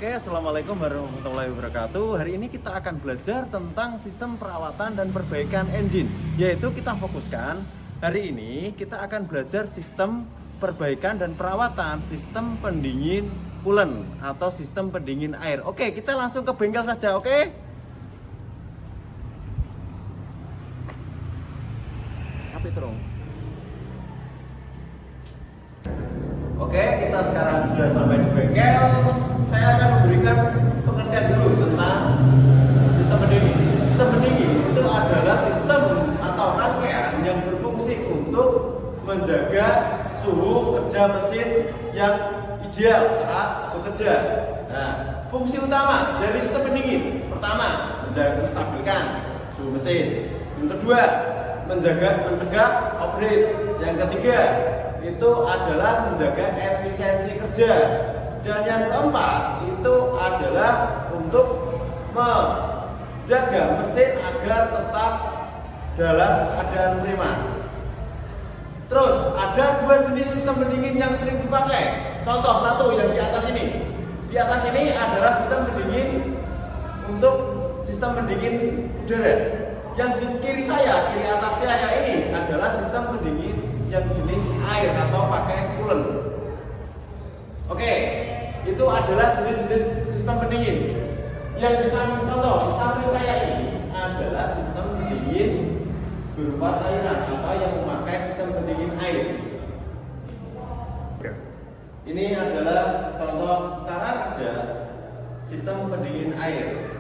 Oke, Assalamualaikum warahmatullahi wabarakatuh. Hari ini kita akan belajar tentang sistem perawatan dan perbaikan engine. Yaitu kita fokuskan, hari ini kita akan belajar sistem perbaikan dan perawatan sistem pendingin coolant atau sistem pendingin air. Oke, kita langsung ke bengkel saja, oke? Apa itu dong? Oke, kita sekarang sudah sampai di bengkel. Saya akan memberikan pengertian dulu tentang sistem pendingin. Sistem pendingin itu adalah sistem atau rangkaian yang berfungsi untuk menjaga suhu kerja mesin yang ideal saat bekerja. Nah, fungsi utama dari sistem pendingin pertama, menstabilkan suhu mesin. Yang kedua, mencegah overheat. Yang ketiga, itu adalah menjaga efisiensi kerja. Dan yang keempat itu adalah untuk menjaga mesin agar tetap dalam keadaan prima. Terus ada dua jenis sistem pendingin yang sering dipakai. Contoh satu yang di atas ini. Di atas ini adalah sistem pendingin untuk sistem pendingin udara. Yang di kiri atas saya ini adalah sistem pendingin yang jenis air atau pakai coolant. Oke, itu adalah jenis-jenis sistem pendingin. Yang di samping saya ini adalah sistem pendingin berupa cairan atau yang memakai sistem pendingin air. Ini adalah contoh cara kerja sistem pendingin air.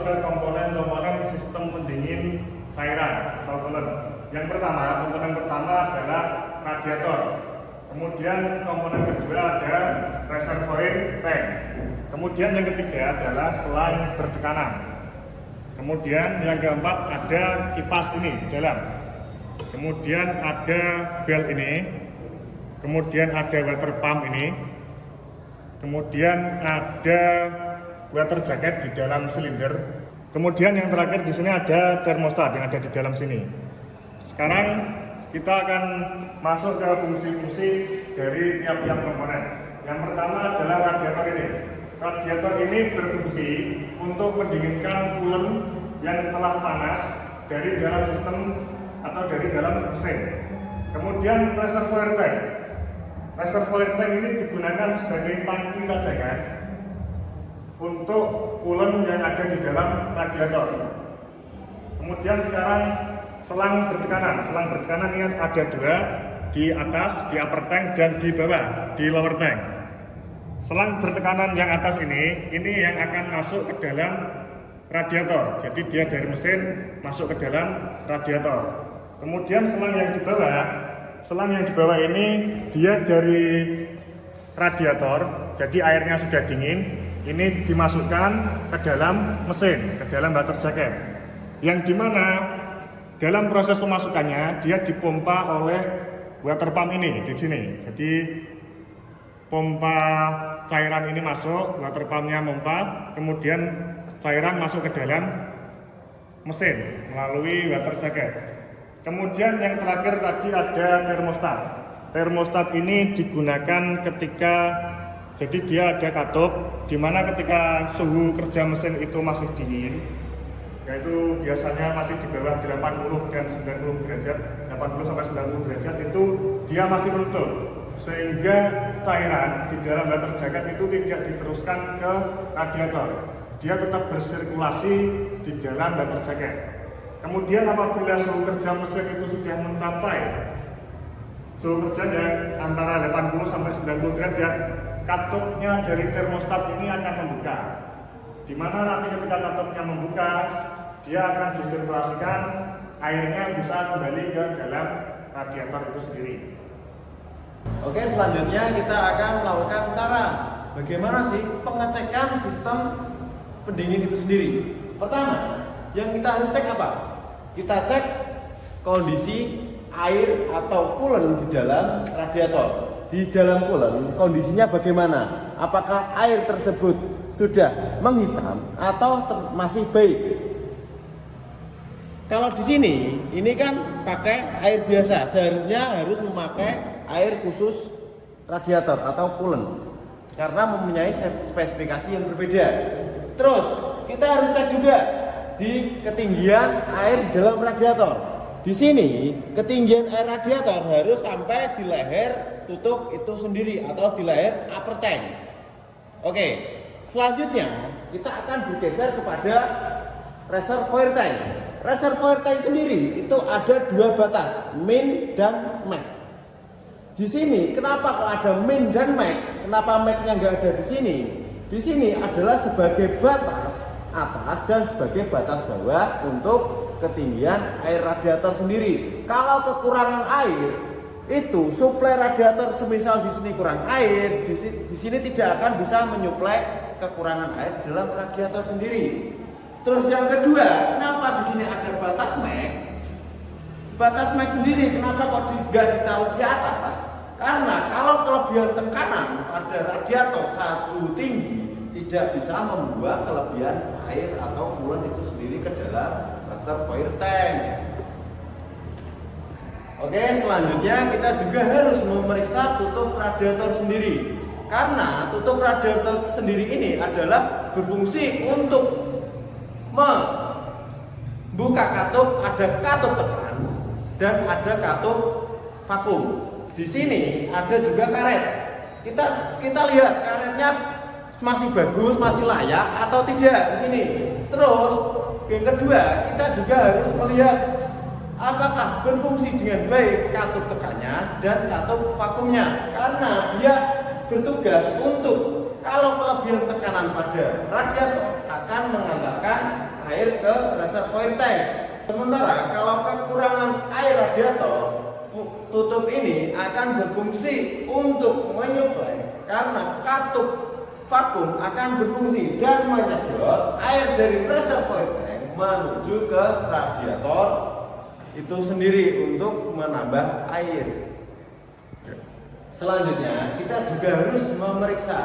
masuk ke komponen-komponen sistem pendingin cairan atau coolant. Yang pertama, komponen pertama adalah radiator. Kemudian komponen kedua ada reservoir tank. Kemudian yang ketiga adalah selang bertekanan. Kemudian yang keempat ada kipas ini di dalam. Kemudian ada bel ini. Kemudian ada water pump ini. Kemudian ada water jacket di dalam silinder. Kemudian yang terakhir di sini ada termostat yang ada di dalam sini. Sekarang kita akan masuk ke fungsi-fungsi dari tiap-tiap komponen. Yang pertama adalah radiator ini. Radiator ini berfungsi untuk mendinginkan coolant yang telah panas dari dalam sistem atau dari dalam mesin. Kemudian reservoir tank. Reservoir tank ini digunakan sebagai tangki cadangan untuk coolant yang ada di dalam radiator. Kemudian sekarang selang bertekanan. Selang bertekanan ini ada dua, di atas, di upper tank, dan di bawah, di lower tank. Selang bertekanan yang atas ini yang akan masuk ke dalam radiator. Jadi dia dari mesin masuk ke dalam radiator. Kemudian selang yang di bawah ini dia dari radiator. Jadi airnya sudah dingin. Ini dimasukkan ke dalam mesin, ke dalam water jacket. Yang dimana dalam proses pemasukannya dia dipompa oleh water pump ini di sini. Jadi pompa cairan ini masuk, water pumpnya pompa, kemudian cairan masuk ke dalam mesin melalui water jacket. Kemudian yang terakhir tadi ada termostat. Termostat ini digunakan ketika jadi dia ada katup di mana ketika suhu kerja mesin itu masih dingin, yaitu biasanya masih di bawah 80 dan 90 derajat, 80 sampai 90 derajat itu dia masih menutup, sehingga cairan di dalam water jacket itu tidak diteruskan ke radiator. Dia tetap bersirkulasi di dalam water jacket. Kemudian apabila suhu kerja mesin itu sudah mencapai suhu kerjanya antara 80 sampai 90 derajat, katupnya dari termostat ini akan membuka. Di mana nanti ketika katupnya membuka, dia akan disirkulasikan, airnya bisa kembali ke dalam radiator itu sendiri. Oke, selanjutnya kita akan melakukan cara bagaimana sih pengecekan sistem pendingin itu sendiri. Pertama, yang kita harus cek apa? Kita cek kondisi air atau coolant di dalam radiator. Di dalam coolant kondisinya bagaimana? Apakah air tersebut sudah menghitam atau masih baik? Kalau di sini, ini kan pakai air biasa. Seharusnya harus memakai air khusus radiator atau coolant karena mempunyai spesifikasi yang berbeda. Terus kita harus cek juga di ketinggian air di dalam radiator. Di sini ketinggian air radiator harus sampai di leher tutup itu sendiri atau di leher upper tank. Oke, selanjutnya kita akan bergeser kepada reservoir tank. Reservoir tank sendiri itu ada dua batas, min dan max. Di sini kenapa kok ada min dan max? Kenapa max-nya nggak ada di sini? Di sini adalah sebagai batas atas dan sebagai batas bawah untuk ketinggian air radiator sendiri. Kalau kekurangan air, itu suplai radiator semisal di sini kurang air, di sini tidak akan bisa menyuplai kekurangan air dalam radiator sendiri. Terus yang kedua, kenapa di sini ada batas max? Batas max sendiri kenapa kok tidak ditaruh di atas? Karena kalau kelebihan tekanan pada radiator saat suhu tinggi tidak bisa membuat kelebihan air atau coolant itu sendiri ke dalam reservoir tank. Oke, selanjutnya kita juga harus memeriksa tutup radiator sendiri. Karena tutup radiator sendiri ini adalah berfungsi untuk membuka katup, ada katup tekan dan ada katup vakum. Di sini ada juga karet. Kita lihat karetnya masih bagus, masih layak atau tidak di sini. Terus yang kedua, kita juga harus melihat apakah berfungsi dengan baik katup tekannya dan katup vakumnya, karena dia bertugas untuk kalau kelebihan tekanan pada radiator akan mengantarkan air ke reservoir tank. Sementara kalau kekurangan air radiator, tutup ini akan berfungsi untuk menyuplai karena katup vakum akan berfungsi dan menyedot air dari reservoir tank menuju ke radiator itu sendiri untuk menambah air. Selanjutnya kita juga harus memeriksa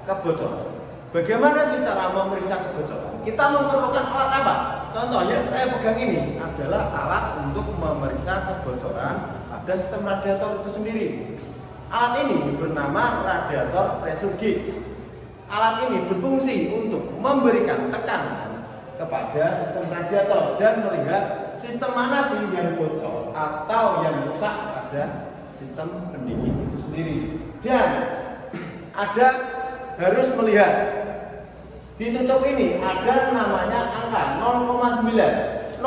kebocoran. Bagaimana sih cara memeriksa kebocoran? Kita memerlukan alat apa? Contohnya saya pegang ini adalah alat untuk memeriksa kebocoran pada sistem radiator itu sendiri. Alat ini bernama radiator pressure gauge. Alat ini berfungsi untuk memberikan tekanan kepada sistem radiator dan melihat sistem mana sih yang bocor atau yang rusak pada sistem pendingin itu sendiri. Dan ada harus melihat di tutup ini ada namanya angka 0,9. 0,9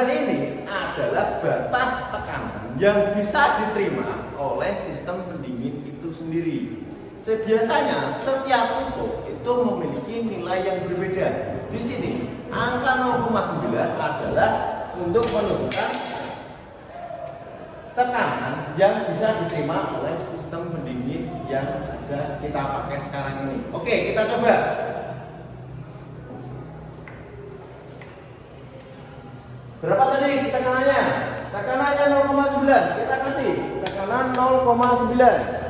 ini adalah batas tekanan yang bisa diterima oleh sistem pendingin itu sendiri. Biasanya setiap tutup itu memiliki nilai yang berbeda. Di sini angka 0,9 adalah untuk menunjukkan tekanan yang bisa diterima oleh sistem pendingin yang ada kita pakai sekarang ini. Oke, kita coba. Berapa tadi tekanannya? Tekanannya 0,9. Kita kasih tekanan 0,9.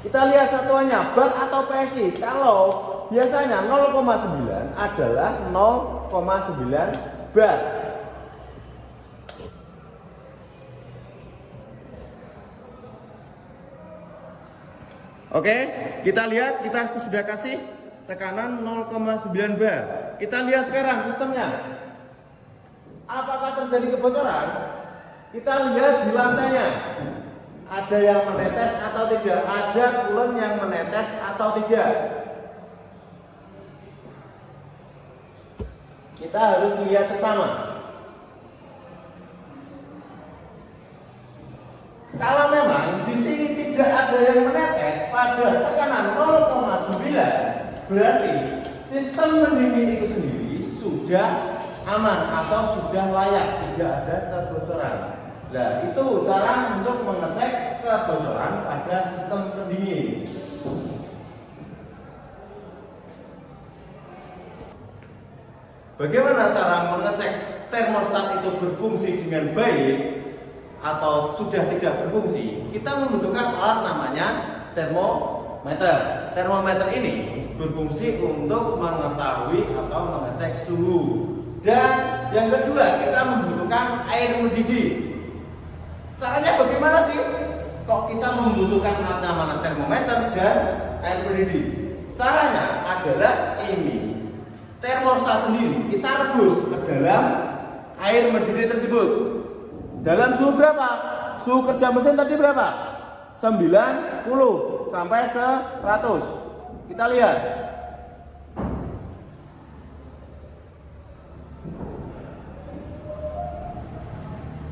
Kita lihat satuannya bar atau PSI. Kalau biasanya 0,9 adalah 0,9 bar. Oke, kita lihat kita sudah kasih tekanan 0,9 bar. Kita lihat sekarang sistemnya. Apakah terjadi kebocoran? Kita lihat di lantainya. Ada yang menetes atau tidak? Ada coolant yang menetes atau tidak? Kita harus lihat sesama. Kalau memang di sini tidak ada yang menetes pada tekanan 0,9, berarti sistem pendingin itu sendiri sudah aman atau sudah layak, tidak ada kebocoran. Nah, itu cara untuk mengecek kebocoran pada sistem pendingin. Bagaimana cara mengecek termostat itu berfungsi dengan baik atau sudah tidak berfungsi? Kita membutuhkan alat namanya termometer. Termometer ini berfungsi untuk mengetahui atau mengecek suhu. Dan yang kedua, kita membutuhkan air mendidih. Caranya bagaimana sih? Kok kita membutuhkan alat namanya termometer dan air mendidih? Caranya adalah ini. Termostat sendiri kita rebus ke dalam air mendidih tersebut. Dalam suhu berapa? Suhu kerja mesin tadi berapa? 90 sampai 100. Kita lihat.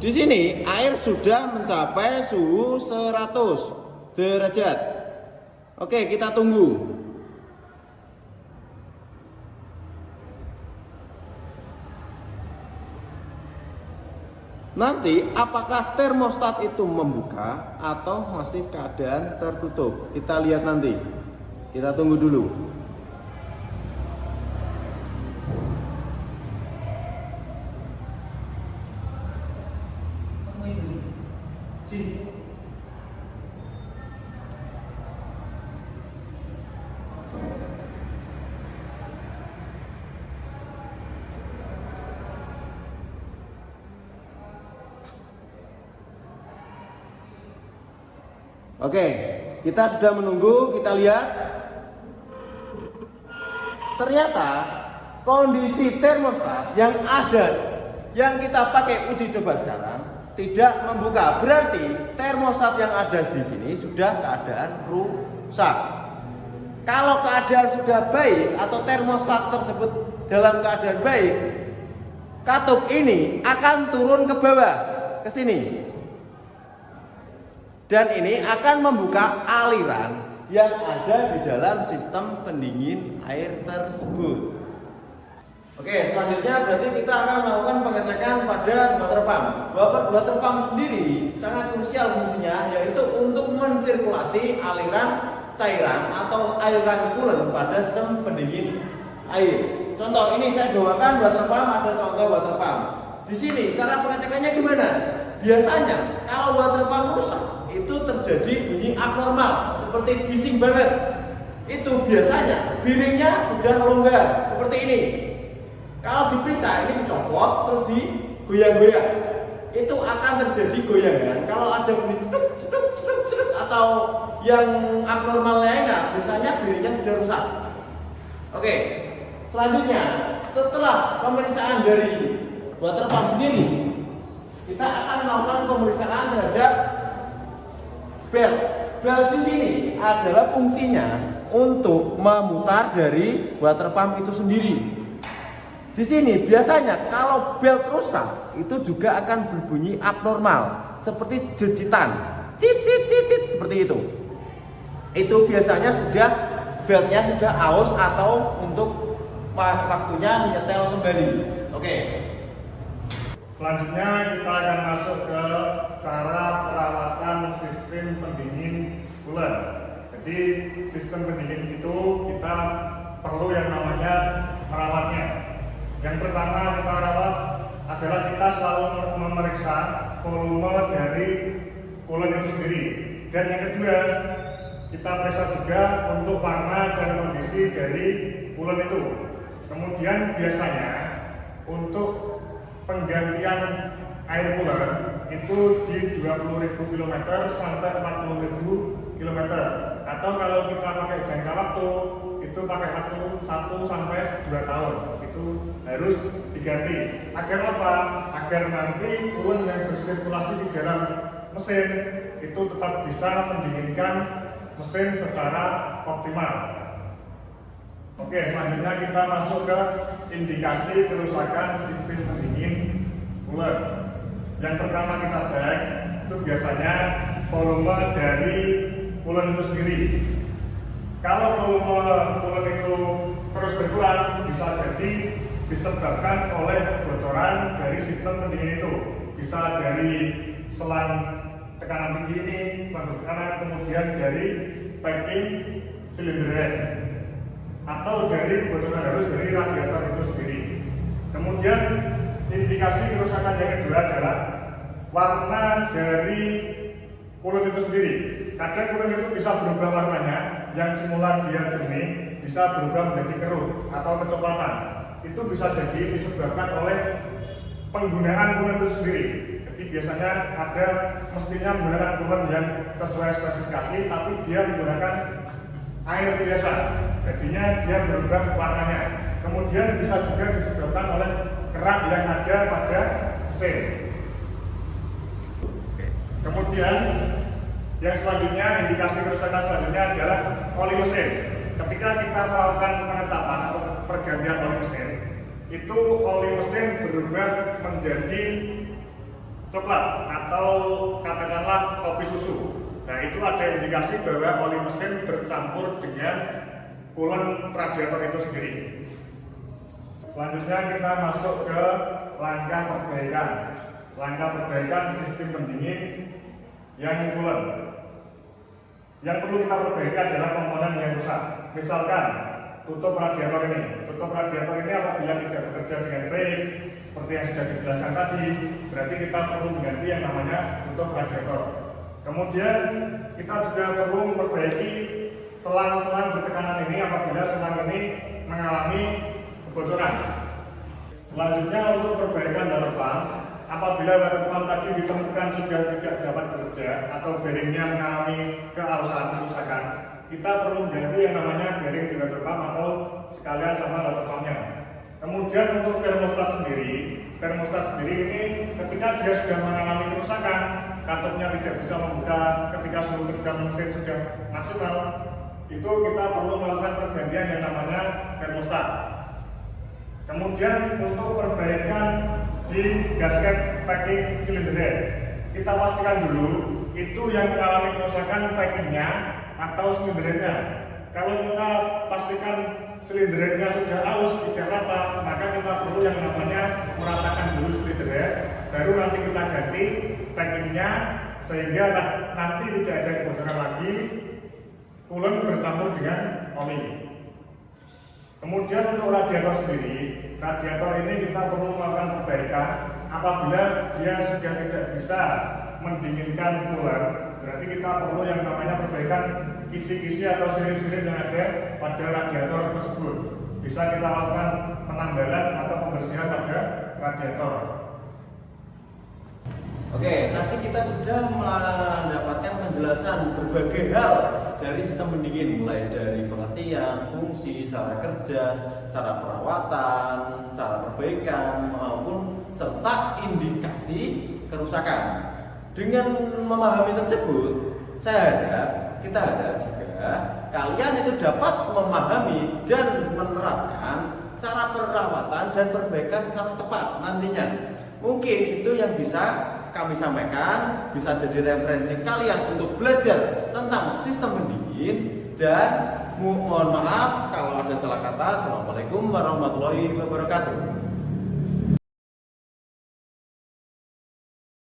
Di sini air sudah mencapai suhu 100 derajat. Oke, kita tunggu. Nanti apakah termostat itu membuka atau masih keadaan tertutup? Kita lihat nanti. Kita tunggu dulu. Oke, kita sudah menunggu, kita lihat. Ternyata kondisi termostat yang ada, yang kita pakai uji coba sekarang, tidak membuka. Berarti termostat yang ada di sini sudah keadaan rusak. Kalau keadaan sudah baik atau termostat tersebut dalam keadaan baik, katup ini akan turun ke bawah, ke sini. Dan ini akan membuka aliran yang ada di dalam sistem pendingin air tersebut. Oke, selanjutnya berarti kita akan melakukan pengecekan pada water pump. Water pump sendiri sangat krusial fungsinya, yaitu untuk mensirkulasi aliran cairan atau aliran coolant pada sistem pendingin air. Contoh ini saya bawakan water pump, ada contoh water pump. Di sini cara pengecekannya gimana? Biasanya kalau water pump rusak itu terjadi bunyi abnormal seperti bising banget. Itu biasanya bearingnya sudah longgar seperti ini. Kalau diperiksa ini dicopot terus digoyang-goyang, itu akan terjadi goyangan. Kalau ada bunyi ceduk ceduk ceduk ceduk atau yang abnormal lainnya, biasanya bearingnya sudah rusak. Oke, selanjutnya setelah pemeriksaan dari water pump sendiri, kita akan melakukan pemeriksaan terhadap belt. Belt di sini adalah fungsinya untuk memutar dari water pump itu sendiri. Di sini biasanya kalau belt rusak itu juga akan berbunyi abnormal seperti jejitan, cit cit cit cit seperti itu. Itu biasanya sudah beltnya sudah aus atau untuk waktunya menyetel kembali. Oke. Selanjutnya kita akan masuk ke cara perawatan sistem pendingin cooler. Jadi sistem pendingin itu kita perlu yang namanya merawatnya. Yang pertama kita rawat adalah kita selalu memeriksa volume dari coolant itu sendiri. Dan yang kedua, kita periksa juga untuk warna dan kondisi dari coolant itu. Kemudian biasanya untuk penggantian air cooler itu di 20.000 km sampai 40.000 km. Atau kalau kita pakai jangka waktu itu pakai waktu 1 sampai 2 tahun. Itu harus diganti. Agar apa? Agar nanti coolant yang bersirkulasi di dalam mesin itu tetap bisa mendinginkan mesin secara optimal. Oke, selanjutnya kita masuk ke indikasi kerusakan sistem pendingin cooler. Yang pertama kita cek itu biasanya volume dari coolant itu sendiri. Kalau volume coolant itu terus berkurang, bisa jadi disebabkan oleh kebocoran dari sistem pendingin itu. Bisa dari selang tekanan tinggi ini, tekanan, kemudian dari piping silinder head, atau dari kebocoran arus dari radiator itu sendiri. Kemudian indikasi kerusakan yang kedua adalah warna dari coolant itu sendiri. Kadang coolant itu bisa berubah warnanya, yang semula dia jernih bisa berubah menjadi keruh atau kecoklatan. Itu bisa jadi disebabkan oleh penggunaan coolant itu sendiri. Jadi biasanya ada mestinya menggunakan coolant yang sesuai spesifikasi, tapi dia menggunakan air biasa, jadinya dia berubah warnanya. Kemudian bisa juga disebabkan oleh kerak yang ada pada mesin. Kemudian yang selanjutnya, indikasi kerusakan selanjutnya adalah oli mesin. Ketika kita melakukan penetapan atau pergantian oli mesin, itu oli mesin berubah menjadi coklat atau katakanlah kopi susu. Nah, itu ada indikasi bahwa oli mesin bercampur dengan coolant radiator itu sendiri. Selanjutnya kita masuk ke langkah perbaikan. Langkah perbaikan sistem pendingin yang coolant. Yang perlu kita perbaiki adalah komponen yang rusak. Misalkan tutup radiator ini. Tutup radiator ini apabila tidak bekerja dengan baik, seperti yang sudah dijelaskan tadi, berarti kita perlu mengganti yang namanya tutup radiator. Kemudian kita juga perlu memperbaiki selang-selang bertekanan ini apabila selang ini mengalami kebocoran. Selanjutnya untuk perbaikan water pump, apabila water pump tadi ditemukan sudah tidak dapat bekerja atau bearingnya mengalami keausan, kerusakan, kita perlu mengganti yang namanya bearing di water pump atau sekalian sama water pumpnya. Kemudian untuk termostat sendiri ini ketika dia sudah mengalami kerusakan, katupnya tidak bisa membuka ketika suhu kerja mesin sudah maksimal, itu kita perlu melakukan pergantian yang namanya termostat. Kemudian untuk perbaikan di gasket packing silinder head, kita pastikan dulu itu yang mengalami kerusakan packingnya atau silinder headnya. Kalau kita pastikan silindernya sudah aus, tidak rata, maka kita perlu yang namanya meratakan dulu silindernya, baru nanti kita ganti packingnya sehingga nanti tidak ada kebocoran lagi, coolant bercampur dengan oli. Kemudian untuk radiator sendiri, radiator ini kita perlu melakukan perbaikan apabila dia sudah tidak bisa mendinginkan coolant, berarti kita perlu yang namanya perbaikan kisi-kisi atau sirip-sirip yang ada pada radiator tersebut. Bisa kita lakukan penanggalan atau pembersihan pada radiator. Oke, tadi kita sudah mendapatkan penjelasan berbagai hal dari sistem pendingin, mulai dari pengertian, fungsi, cara kerja, cara perawatan, cara perbaikan, maupun serta indikasi kerusakan. Dengan memahami tersebut, kita harap juga kalian itu dapat memahami dan menerapkan cara perawatan dan perbaikan secara tepat nantinya. Mungkin itu yang bisa kami sampaikan, bisa jadi referensi kalian untuk belajar tentang sistem pendingin. Dan mohon maaf kalau ada salah kata. Assalamualaikum warahmatullahi wabarakatuh.